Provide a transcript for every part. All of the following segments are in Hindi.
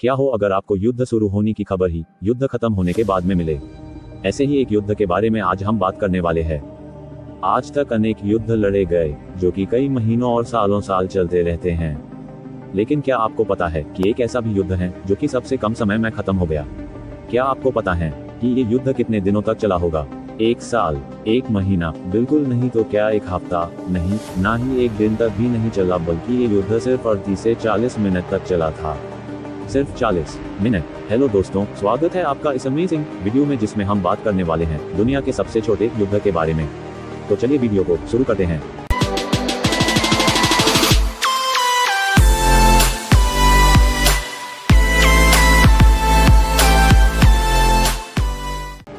क्या हो अगर आपको युद्ध शुरू होने की खबर ही युद्ध खत्म होने के बाद में मिले। ऐसे ही एक युद्ध के बारे में आज हम बात करने वाले हैं। आज तक अनेक युद्ध लड़े गए जो कि कई महीनों और सालों साल चलते रहते हैं, लेकिन क्या आपको पता है कि एक ऐसा भी युद्ध है जो कि सबसे कम समय में खत्म हो गया। क्या आपको पता है कि ये युद्ध कितने दिनों तक चला होगा? 1 साल, 1 महीना? बिल्कुल नहीं। तो क्या 1 हफ्ता? नहीं, ना ही 1 दिन तक भी नहीं चला, बल्कि ये युद्ध सिर्फ 38 से 40 मिनट तक चला था। सिर्फ 40 मिनट। हेलो दोस्तों, स्वागत है आपका इस अमेजिंग वीडियो में जिसमें हम बात करने वाले हैं दुनिया के सबसे छोटे युद्ध के बारे में। तो चलिए वीडियो को शुरू करते हैं।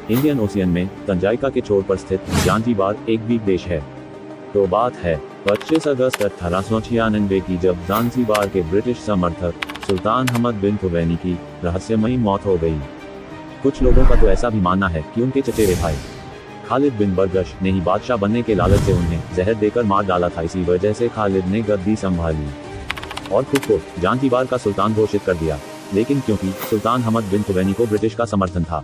इंडियन ओशियन में तंजाइका के छोर पर स्थित जांजीबार एक द्वीप देश है। तो बात है 25 अगस्त 1896 की, जब जांजीबार के ब्रिटिश समर्थक सुल्तान हमद बिन तुगैनी की रहस्यमयी मौत हो गई। कुछ लोगों का तो ऐसा भी मानना है कि उनके चचेरे भाई खालिद बिन बरगश ने ही बादशाह बनने के लालच से उन्हें जहर देकर मार डाला था। इसी वजह से खालिद ने गद्दी संभाली और खुद को जांजीबार का सुल्तान घोषित कर दिया। लेकिन क्योंकि सुल्तान हमद बिन तुगैनी को ब्रिटिश का समर्थन था,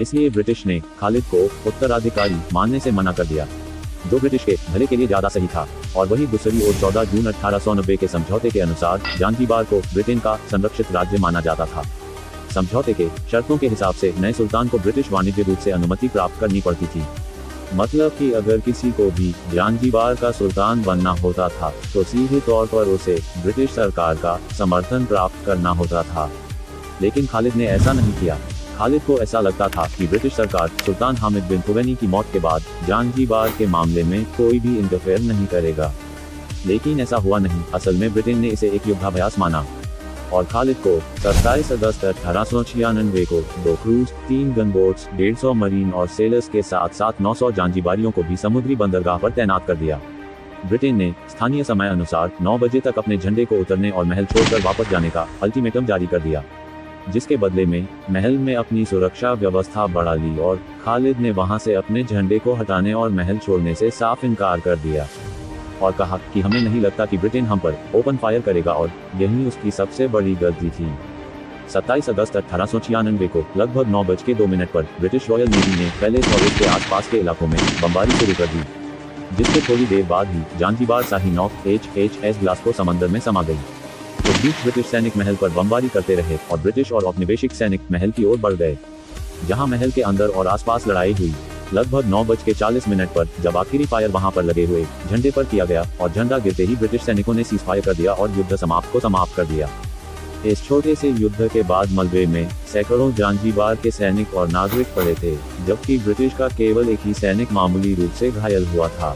इसलिए ब्रिटिश ने खालिद को उत्तराधिकारी मानने से मना कर दिया, जो ब्रिटिश के भले के लिए ज्यादा सही था। और वही दूसरी ओर 14 जून 1890 के समझौते के अनुसार जांजीबार को ब्रिटेन का संरक्षित राज्य माना जाता था। समझौते के शर्तों के हिसाब से नए सुल्तान को ब्रिटिश वाणिज्य दूत से अनुमति प्राप्त करनी पड़ती थी। मतलब कि अगर किसी को भी जांजीबार का सुल्तान बनना होता था तो सीधे तौर पर उसे ब्रिटिश सरकार का समर्थन प्राप्त करना होता था। लेकिन खालिद ने ऐसा नहीं किया। खालिद को ऐसा लगता था कि ब्रिटिश सरकार सुल्तान हामिद बिन तुगैनी की मौत के बाद जांजीबार के मामले में कोई भी इंटरफेयर नहीं करेगा। लेकिन ऐसा हुआ नहीं। असल में ब्रिटेन ने इसे एक युद्धाभ्यास माना और खालिद को 27 अगस्त 1896 को 2 क्रूज, 3 गनबोट्स, 150 मरीन और सेलर्स के साथ साथ 900 जांजीबारियों को भी समुद्री बंदरगाह पर तैनात कर दिया। ब्रिटेन ने स्थानीय समय अनुसार 9 बजे तक अपने झंडे को उतरने और महल छोड़कर वापस जाने का अल्टीमेटम जारी कर दिया, जिसके बदले में महल में अपनी सुरक्षा व्यवस्था बढ़ा ली और खालिद ने वहां से अपने झंडे को हटाने और महल छोड़ने से साफ इनकार कर दिया और कहा कि हमें नहीं लगता कि ब्रिटेन हम पर ओपन फायर करेगा, और यही उसकी सबसे बड़ी गलती थी। 27 अगस्त 1896 को लगभग 9:02 पर ब्रिटिश रॉयल नेवी ने पहले सॉलिड के आसपास के इलाकों में बमबारी शुरू कर दी, जिसके थोड़ी देर बाद ही जांजीबार शाही नौक HHS ग्लासगो समंदर में समा गई। तो बीच ब्रिटिश सैनिक महल पर बमबारी करते रहे और ब्रिटिश और औपनिवेशिक सैनिक महल की ओर बढ़ गए, जहां महल के अंदर और आसपास लड़ाई हुई। लगभग 9:40 पर जब आखिरी फायर वहां पर लगे हुए झंडे पर किया गया और झंडा गिरते ही ब्रिटिश सैनिकों ने सीज फायर कर दिया और युद्ध समाप्त कर दिया। इस छोटे से युद्ध के बाद मलबे में सैकड़ों जांजीबार के सैनिक और नागरिक पड़े थे, जबकि ब्रिटिश का केवल एक ही सैनिक मामूली रूप से घायल हुआ था।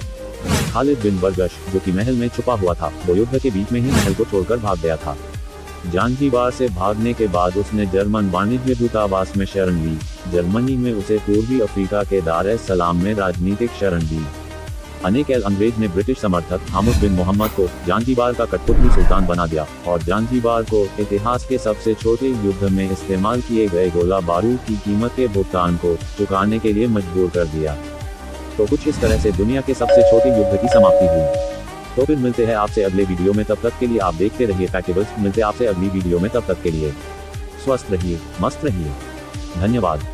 खालिद बिन बरगश, जो कि महल में छुपा हुआ था, वो युद्ध के बीच में ही महल को छोड़कर भाग गया था। जांजीबार से भागने के बाद उसने जर्मन वाणिज्य दूतावास में शरण ली। जर्मनी में उसे पूर्वी अफ्रीका के दार ए सलाम में राजनीतिक शरण दी। अनेक अंग्रेज ने ब्रिटिश समर्थक हामिद बिन मोहम्मद को जांजीबार का कठपुतली सुल्तान बना दिया और जांजीबार को इतिहास के सबसे छोटे युद्ध में इस्तेमाल किए गए गोला बारूद की कीमत के भुगतान को चुकाने के लिए मजबूर कर दिया। तो कुछ इस तरह से दुनिया के सबसे छोटे युद्ध की समाप्ति हुई। तो फिर मिलते हैं आपसे अगले वीडियो में। तब तक के लिए आप देखते रहिए फैक्टेबल्स। मिलते हैं आपसे अगली वीडियो में। तब तक के लिए स्वस्थ रहिए, मस्त रहिए। धन्यवाद।